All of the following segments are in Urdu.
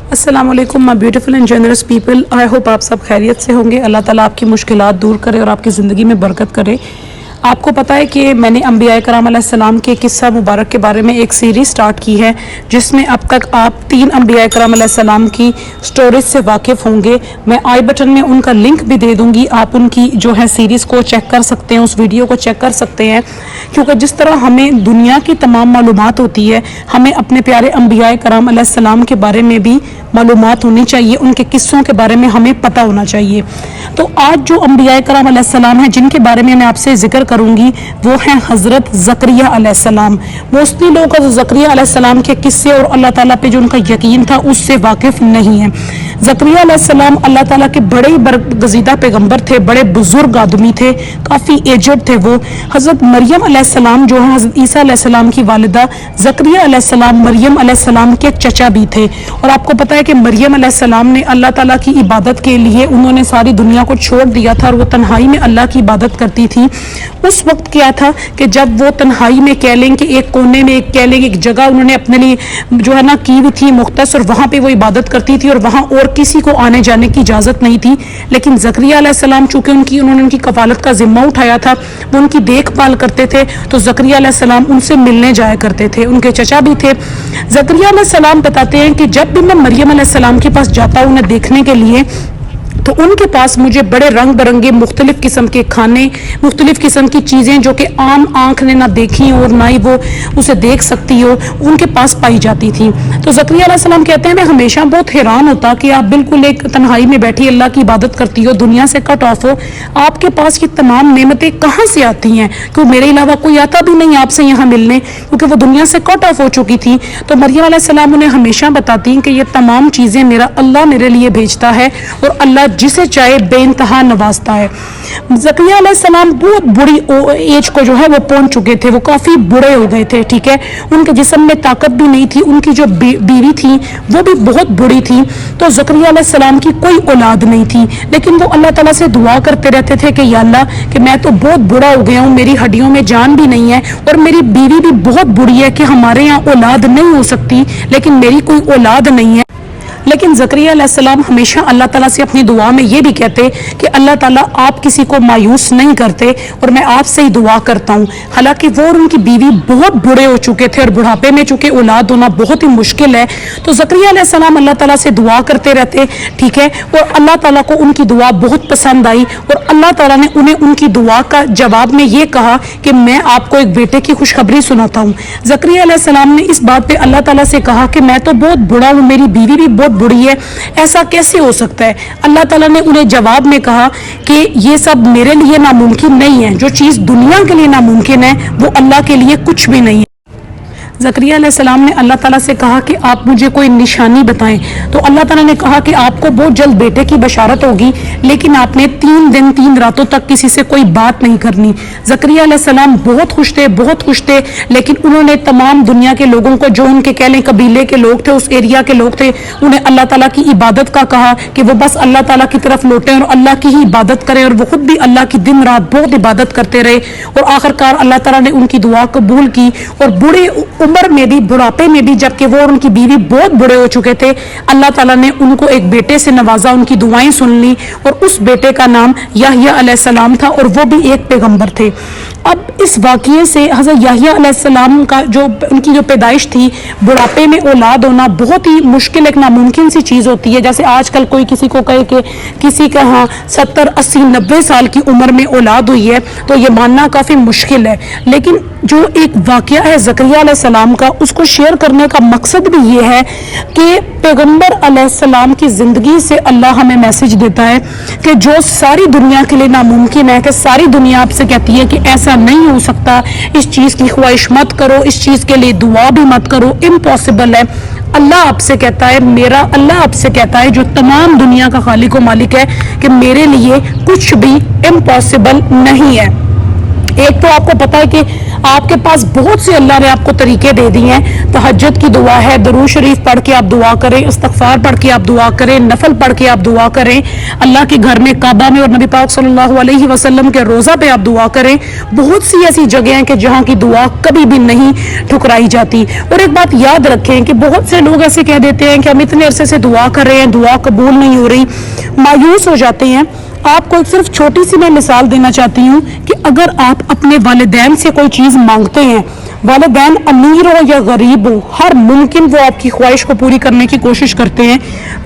السلام علیکم my beautiful and generous people, I hope آپ سب خیریت سے ہوں گے۔ اللہ تعالیٰ آپ کی مشکلات دور کرے اور آپ کی زندگی میں برکت کرے۔ آپ کو پتہ ہے کہ میں نے انبیاء کرام علیہ السلام کے قصہ مبارک کے بارے میں ایک سیریز سٹارٹ کی ہے، جس میں اب تک آپ 3 انبیاء کرام علیہ السلام کی سٹوریز سے واقف ہوں گے۔ میں آئی بٹن میں ان کا لنک بھی دے دوں گی، آپ ان کی جو ہے سیریز کو چیک کر سکتے ہیں، اس ویڈیو کو چیک کر سکتے ہیں، کیونکہ جس طرح ہمیں دنیا کی تمام معلومات ہوتی ہے، ہمیں اپنے پیارے انبیاء کرام علیہ السلام کے بارے میں بھی معلومات ہونی چاہیے، ان کے قصوں کے بارے میں ہمیں پتہ ہونا چاہیے۔ تو آج جو انبیاء کرام علیہ السلام ہیں جن کے بارے میں آپ سے ذکر کروں گی، وہ ہیں حضرت زکریا علیہ السلام۔ موسٹلی لوگ زکریا علیہ السلام کے قصے اور اللہ تعالیٰ پہ جو ان کا یقین تھا اس سے واقف نہیں ہیں۔ زکریا علیہ السلام اللہ تعالیٰ کے بڑے برگزیدہ پیغمبر تھے، بڑے بزرگ آدمی تھے، کافی ایجڈ تھے وہ۔ حضرت مریم علیہ السلام جو ہیں حضرت عیسیٰ علیہ السلام کی والدہ، زکریا علیہ السلام مریم علیہ السلام کے چچا بھی تھے۔ اور آپ کو پتہ ہے کہ مریم علیہ السلام نے اللہ تعالیٰ کی عبادت کے لیے انہوں نے ساری دنیا کو چھوڑ دیا تھا اور وہ تنہائی میں اللہ کی عبادت کرتی تھی۔ اس وقت کیا تھا کہ جب وہ تنہائی میں کہہ لیں کہ ایک کونے میں کہہ لیں ایک جگہ انہوں نے اپنے لیے جو ہے نا کی ہوئی تھی مختص، اور وہاں پہ وہ عبادت کرتی تھی اور وہاں اور کسی کو آنے جانے کی اجازت نہیں تھی۔ لیکن زکریا علیہ السلام چونکہ انہوں نے ان کی کفالت کا ذمہ اٹھایا تھا، وہ ان کی دیکھ بھال کرتے تھے، تو زکریا علیہ السلام ان سے ملنے جایا کرتے تھے، ان کے چچا بھی تھے۔ زکریا علیہ السلام بتاتے ہیں کہ جب بھی میں مریم علیہ السلام کے پاس جاتا ہوں انہیں دیکھنے کے لیے، تو ان کے پاس مجھے بڑے رنگ برنگے مختلف قسم کے کھانے، مختلف قسم کی چیزیں جو کہ عام آنکھ نے نہ دیکھی اور نہ ہی وہ اسے دیکھ سکتی ہو، ان کے پاس پائی جاتی تھی۔ تو زکریا علیہ السلام کہتے ہیں میں ہمیشہ بہت حیران ہوتا کہ آپ بالکل ایک تنہائی میں بیٹھی اللہ کی عبادت کرتی ہو، دنیا سے کٹ آف ہو، آپ کے پاس یہ تمام نعمتیں کہاں سے آتی ہیں؟ کیوں میرے علاوہ کوئی آتا بھی نہیں آپ سے یہاں ملنے، کیونکہ وہ دنیا سے کٹ آف ہو چکی تھی۔ تو مریم علیہ السلام انہیں ہمیشہ بتاتی ہیں کہ یہ تمام چیزیں میرا اللہ میرے لیے بھیجتا ہے اور اللہ جسے چاہے بے انتہا نوازتا ہے۔ زکریا علیہ السلام بہت بڑی ایج کو جو ہے وہ پہنچ چکے تھے، وہ کافی بڑے ہو گئے تھے، ٹھیک ہے، ان کے جسم میں طاقت بھی نہیں تھی، ان کی جو بیوی تھی وہ بھی بہت بڑی تھی۔ تو زکریا علیہ السلام کی کوئی اولاد نہیں تھی، لیکن وہ اللہ تعالیٰ سے دعا کرتے رہتے تھے کہ یا اللہ کہ میں تو بہت بڑا ہو گیا ہوں، میری ہڈیوں میں جان بھی نہیں ہے اور میری بیوی بھی بہت بڑی ہے کہ ہمارے یہاں اولاد نہیں ہو سکتی، لیکن میری کوئی اولاد نہیں ہے۔ لیکن زکریا علیہ السلام ہمیشہ اللہ تعالیٰ سے اپنی دعا میں یہ بھی کہتے کہ اللہ تعالیٰ آپ کسی کو مایوس نہیں کرتے اور میں آپ سے ہی دعا کرتا ہوں۔ حالانکہ وہ اور ان کی بیوی بہت بڑے ہو چکے تھے اور بڑھاپے میں چونکہ اولاد ہونا بہت ہی مشکل ہے، تو زکریا علیہ السلام اللہ تعالیٰ سے دعا کرتے رہتے، ٹھیک ہے، اور اللہ تعالیٰ کو ان کی دعا بہت پسند آئی اور اللہ تعالیٰ نے انہیں ان کی دعا کا جواب میں یہ کہا کہ میں آپ کو ایک بیٹے کی خوشخبری سناتا ہوں۔ زکریا علیہ السلام نے اس بات پہ اللہ تعالیٰ سے کہا کہ میں تو بہت بڑا ہوں، میری بیوی بھی بہت بڑی ہے، ایسا کیسے ہو سکتا ہے؟ اللہ تعالیٰ نے انہیں جواب میں کہا کہ یہ سب میرے لیے ناممکن نہیں ہے، جو چیز دنیا کے لیے ناممکن ہے وہ اللہ کے لیے کچھ بھی نہیں ہے۔ زکریا علیہ السلام نے اللہ تعالیٰ سے کہا کہ آپ مجھے کوئی نشانی بتائیں، تو اللہ تعالیٰ نے کہا کہ آپ کو بہت جلد بیٹے کی بشارت ہوگی، لیکن آپ نے 3 دن 3 راتوں تک کسی سے کوئی بات نہیں کرنی۔ زکریا علیہ السلام بہت خوش تھے، لیکن انہوں نے تمام دنیا کے لوگوں کو جو ان کے کہہ لیں قبیلے کے لوگ تھے، اس ایریا کے لوگ تھے، انہیں اللہ تعالیٰ کی عبادت کا کہا کہ وہ بس اللہ تعالیٰ کی طرف لوٹیں اور اللہ کی ہی عبادت کریں، اور وہ خود بھی اللہ کی دن رات بہت عبادت کرتے رہے، اور آخرکار اللہ تعالیٰ نے ان کی دعا قبول کی، اور بڑے عمر میں بھی، بڑھاپے میں بھی، جبکہ وہ اور ان کی بیوی بہت بڑے ہو چکے تھے، اللہ تعالیٰ نے ان کو ایک بیٹے سے نوازا، ان کی دعائیں سن لی، اور اس بیٹے کا نام یحییٰ علیہ السلام تھا، اور وہ بھی ایک پیغمبر تھے۔ اب اس واقعے سے حضرت یحییٰ علیہ السلام کا ان کی جو پیدائش تھی، بڑھاپے میں اولاد ہونا بہت ہی مشکل، ایک ناممکن سی چیز ہوتی ہے۔ جیسے آج کل کوئی کسی کو کہے کہ کسی کا 70 80 90 سال کی عمر میں اولاد ہوئی ہے تو یہ ماننا کافی مشکل ہے، لیکن جو ایک واقعہ ہے زکریا علیہ السلام کا، اس کو شیئر کرنے کا مقصد بھی یہ ہے کہ پیغمبر علیہ السلام کی زندگی سے اللہ ہمیں میسج دیتا ہے کہ جو ساری دنیا کے لیے ناممکن ہے، کہ ساری دنیا آپ سے کہتی ہے کہ ایسا نہیں ہو سکتا، اس چیز کی خواہش مت کرو، اس چیز کے لیے دعا بھی مت کرو، امپاسبل ہے، اللہ آپ سے کہتا ہے، میرا اللہ آپ سے کہتا ہے جو تمام دنیا کا خالق و مالک ہے، کہ میرے لیے کچھ بھی امپاسبل نہیں ہے۔ ایک تو آپ کو پتا ہے کہ آپ کے پاس بہت سے اللہ نے آپ کو طریقے دے دی ہیں. تہجد کی دعا ہے, درود شریف پڑھ کے آپ دعا کریں, استغفار پڑھ کے آپ دعا کریں, نفل پڑھ کے آپ دعا کریں, اللہ کے گھر میں کعبہ میں اور نبی پاک صلی اللہ علیہ وسلم کے روضہ پہ آپ دعا کریں. بہت سی ایسی جگہیں ہیں کہ جہاں کی دعا کبھی بھی نہیں ٹھکرائی جاتی. اور ایک بات یاد رکھیں کہ بہت سے لوگ ایسے کہہ دیتے ہیں کہ ہم اتنے عرصے سے دعا کر رہے ہیں, دعا قبول نہیں ہو رہی, مایوس ہو جاتے ہیں. آپ کو ایک صرف چھوٹی سی میں مثال دینا چاہتی ہوں کہ اگر آپ اپنے والدین سے کوئی چیز مانگتے ہیں, والدین امیر ہو یا غریب ہو, ہر ممکن وہ آپ کی خواہش کو پوری کرنے کی کوشش کرتے ہیں.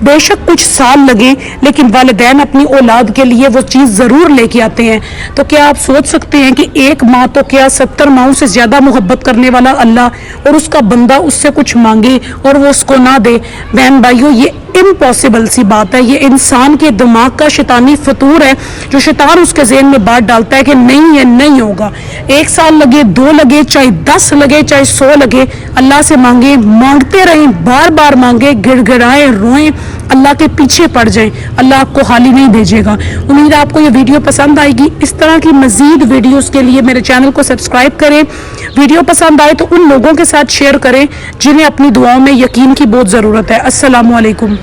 بے شک کچھ سال لگے لیکن والدین اپنی اولاد کے لیے وہ چیز ضرور لے کے آتے ہیں. تو کیا آپ سوچ سکتے ہیں کہ ایک ماں تو کیا 70 ماؤں سے زیادہ محبت کرنے والا اللہ اور اس کا بندہ اس سے کچھ مانگے اور وہ اس کو نہ دے؟ بہن بھائیوں, یہ امپاسبل سی بات ہے. یہ انسان کے دماغ کا شیطانی فطور ہے جو شیطان اس کے ذہن میں بات ڈالتا ہے کہ نہیں, یہ نہیں ہوگا. 1 سال لگے, 2 لگے, چاہے 10 لگے, چاہے 100 لگے, اللہ سے مانگیں, مانگتے رہیں, بار بار مانگیں, گڑ گڑائیں, روئیں, اللہ کے پیچھے پڑ جائیں. اللہ آپ کو خالی نہیں بھیجے گا. امید ہے آپ کو یہ ویڈیو پسند آئے گی. اس طرح کی مزید ویڈیوز کے لیے میرے چینل کو سبسکرائب کریں. ویڈیو پسند آئے تو ان لوگوں کے ساتھ شیئر کریں جنہیں اپنی دعاؤں میں یقین کی بہت ضرورت ہے. السلام علیکم.